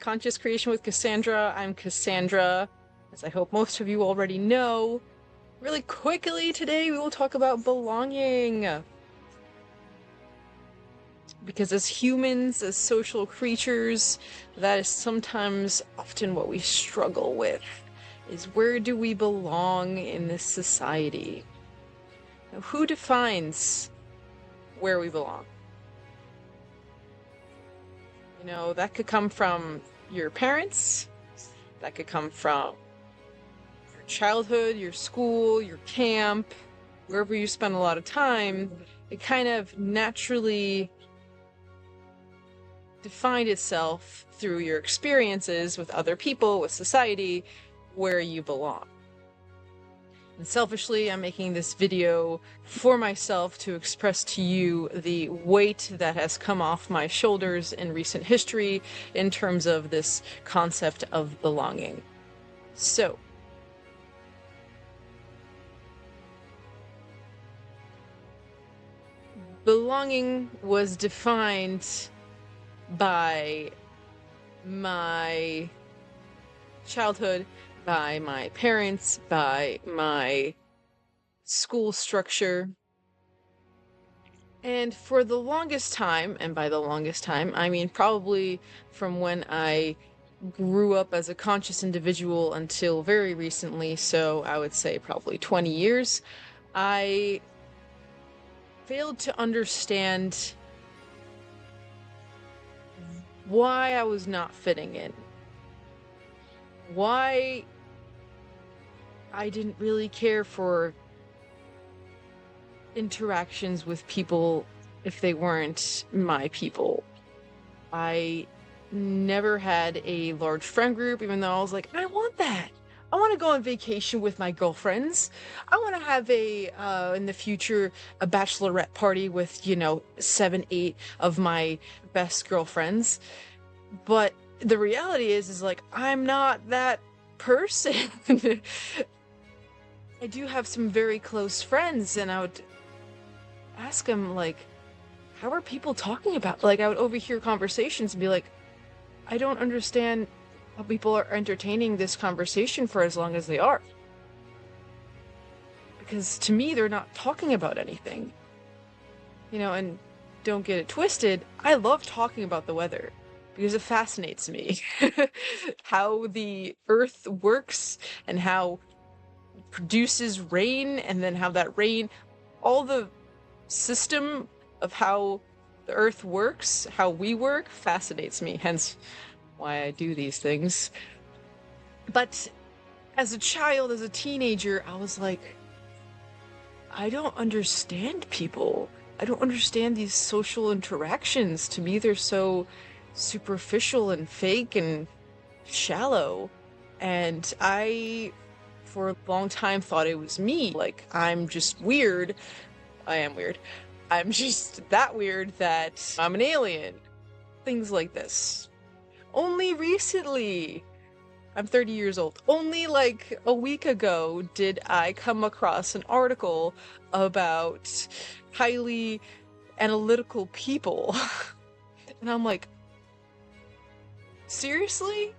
Conscious Creation with Cassandra. I'm Cassandra, as I hope most of you already know. Really quickly today, we will talk about belonging. Because as humans, as social creatures, that is sometimes often what we struggle with, is where do we belong in this society? Now, who defines where we belong? You know, that could come from your parents, that could come from your childhood, your school, your camp, wherever you spend a lot of time. It kind of naturally defined itself through your experiences with other people, with society, where you belong. And selfishly, I'm making this video for myself to express to you the weight that has come off my shoulders in recent history in terms of this concept of belonging. So, belonging was defined by my childhood, by my parents, by my school structure. And for the longest time, and by the longest time, I mean probably from when I grew up as a conscious individual until very recently, so I would say probably 20 years, I failed to understand why I was not fitting in. Why I didn't really care for interactions with people if they weren't my people. I never had a large friend group, even though I was like, I want that. I want to go on vacation with my girlfriends. I want to have in the future, a bachelorette party with, 7, 8 of my best girlfriends. But the reality is like, I'm not that person. I do have some very close friends, and I would ask them, like, how are people talking about? Like, I would overhear conversations and be like, I don't understand how people are entertaining this conversation for as long as they are. Because to me, they're not talking about anything. And don't get it twisted, I love talking about the weather because it fascinates me. How the earth works and how it produces rain, and then how that rain, all the system of how the earth works, how we work, fascinates me, hence why I do these things. But as a child, as a teenager, I was like, I don't understand people. I don't understand these social interactions. To me, they're so superficial and fake and shallow. And I, for a long time, thought it was me. Like, I'm just weird. I am weird. I'm just that weird that I'm an alien. Things like this. Only recently, I'm 30 years old, only like a week ago did I come across an article about highly analytical people. And I'm like, seriously?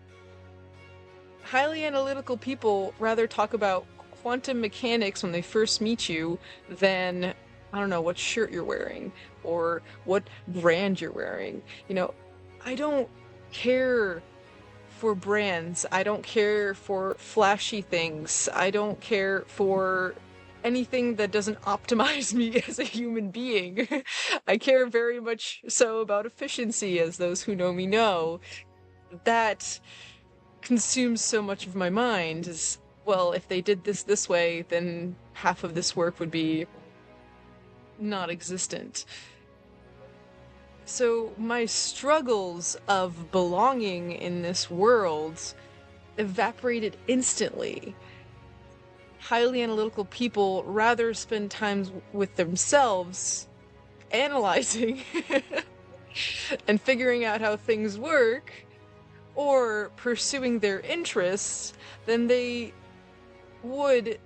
Highly analytical people rather talk about quantum mechanics when they first meet you than, I don't know, what shirt you're wearing or what brand you're wearing. I don't care for brands. I don't care for flashy things. I don't care for anything that doesn't optimize me as a human being. I care very much so about efficiency, as those who know me know. That consumes so much of my mind is, well, if they did this way, then half of this work would be not existent. So my struggles of belonging in this world evaporated instantly. Highly analytical people rather spend time with themselves, analyzing and figuring out how things work, or pursuing their interests, than they would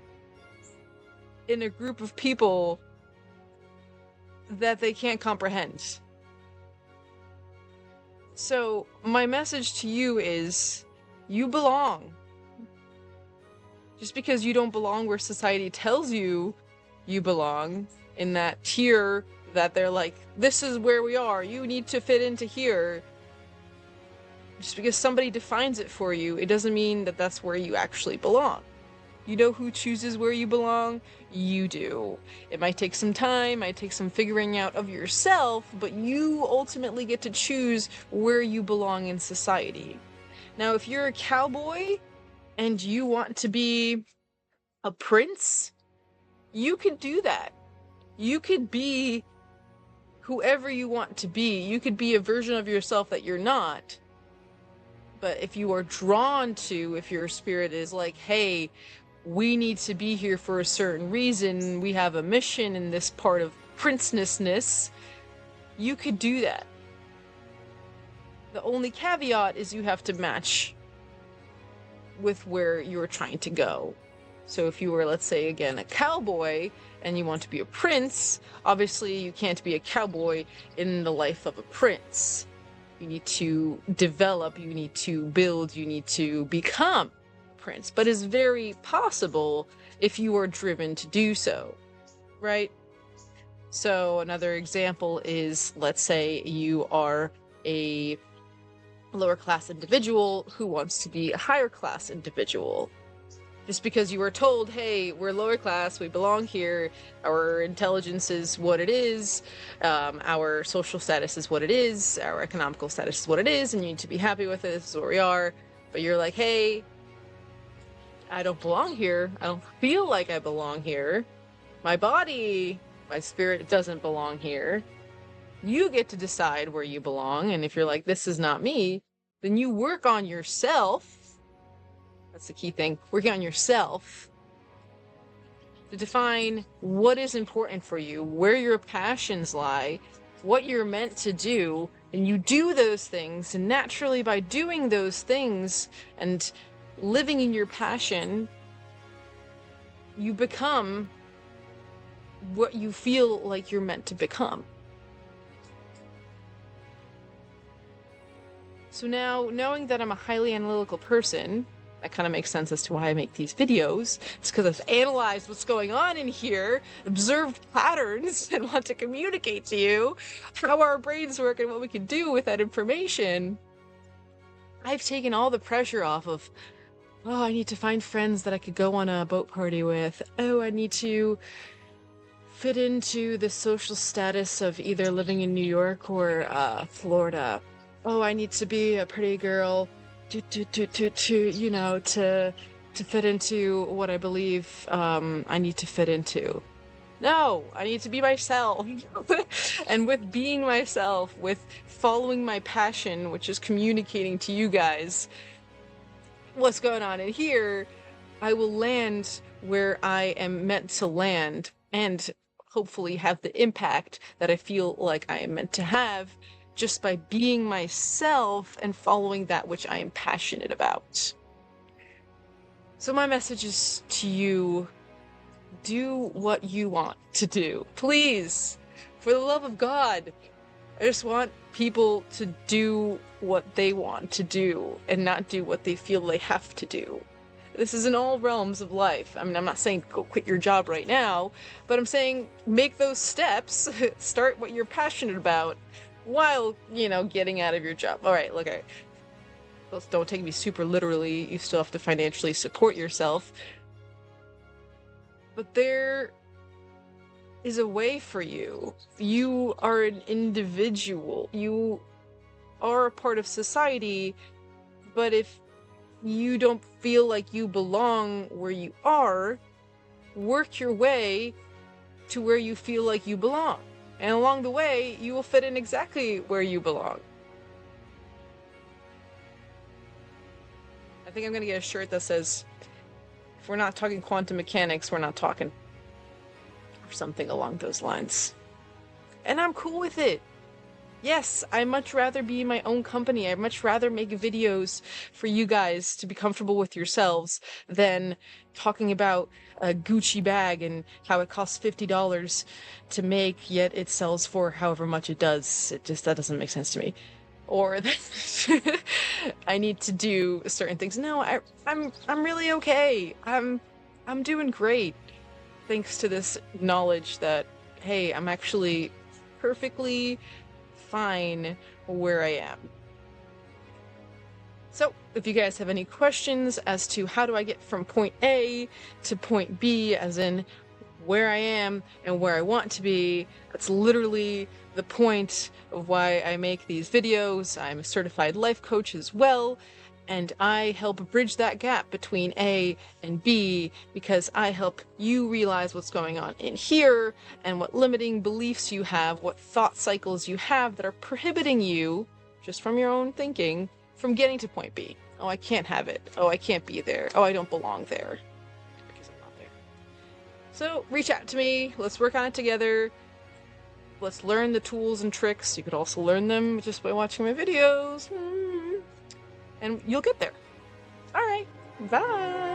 in a group of people that they can't comprehend. So, my message to you is you belong. Just because you don't belong where society tells you you belong, in that tier that they're like, this is where we are, you need to fit into here. Just because somebody defines it for you, it doesn't mean that that's where you actually belong. You know who chooses where you belong? You do. It might take some time, might take some figuring out of yourself, but you ultimately get to choose where you belong in society. Now, if you're a cowboy and you want to be a prince, you could do that. You could be whoever you want to be. You could be a version of yourself that you're not. But if you are drawn to, if your spirit is like, hey, we need to be here for a certain reason, we have a mission in this part of princenessness, you could do that. The only caveat is you have to match with where you're trying to go. So if you were, let's say, again, a cowboy and you want to be a prince, obviously you can't be a cowboy in the life of a prince. You need to develop, you need to build, you need to become a prince. But it's very possible if you are driven to do so, right? So another example is, let's say you are a lower class individual who wants to be a higher class individual. Just because you were told, hey, we're lower class, we belong here, our intelligence is what it is, our social status is what it is, our economical status is what it is, and you need to be happy with it, this is where we are. But you're like, hey, I don't belong here, I don't feel like I belong here, my body, my spirit doesn't belong here. You get to decide where you belong, and if you're like, this is not me, then you work on yourself. That's the key thing, working on yourself to define what is important for you, where your passions lie, what you're meant to do, and you do those things, and naturally by doing those things and living in your passion, you become what you feel like you're meant to become. So now, knowing that I'm a highly analytical person, that kind of makes sense as to why I make these videos. It's because I've analyzed what's going on in here, observed patterns, and want to communicate to you how our brains work and what we can do with that information. I've taken all the pressure off of, oh, I need to find friends that I could go on a boat party with. Oh, I need to fit into the social status of either living in New York or Florida. Oh, I need to be a pretty girl you know, to fit into what I believe I need to fit into. No, I need to be myself. And with being myself, with following my passion, which is communicating to you guys what's going on in here, I will land where I am meant to land and hopefully have the impact that I feel like I am meant to have, just by being myself and following that which I am passionate about. So my message is to you, do what you want to do. Please, for the love of God, I just want people to do what they want to do and not do what they feel they have to do. This is in all realms of life. I mean, I'm not saying go quit your job right now, but I'm saying make those steps, start what you're passionate about, while, you know, getting out of your job. Alright, look, don't take me super literally, you still have to financially support yourself. But there is a way for you. You are an individual. You are a part of society, but if you don't feel like you belong where you are, work your way to where you feel like you belong. And along the way, you will fit in exactly where you belong. I think I'm gonna get a shirt that says, if we're not talking quantum mechanics, we're not talking. Or something along those lines. And I'm cool with it. Yes, I'd much rather be my own company. I'd much rather make videos for you guys to be comfortable with yourselves than talking about a Gucci bag and how it costs $50 to make, yet it sells for however much it does. That doesn't make sense to me. or that I need to do certain things. No, I'm really okay. I'm doing great. Thanks to this knowledge that, hey, I'm actually perfectly fine where I am. So, if you guys have any questions as to how do I get from point A to point B, as in where I am and where I want to be, that's literally the point of why I make these videos. I'm a certified life coach as well, and I help bridge that gap between A and B because I help you realize what's going on in here and what limiting beliefs you have, what thought cycles you have that are prohibiting you, just from your own thinking, from getting to point B. Oh, I can't have it. Oh, I can't be there. Oh, I don't belong there. Because I'm not there. So, reach out to me. Let's work on it together. Let's learn the tools and tricks. You could also learn them just by watching my videos. And you'll get there. Alright, bye!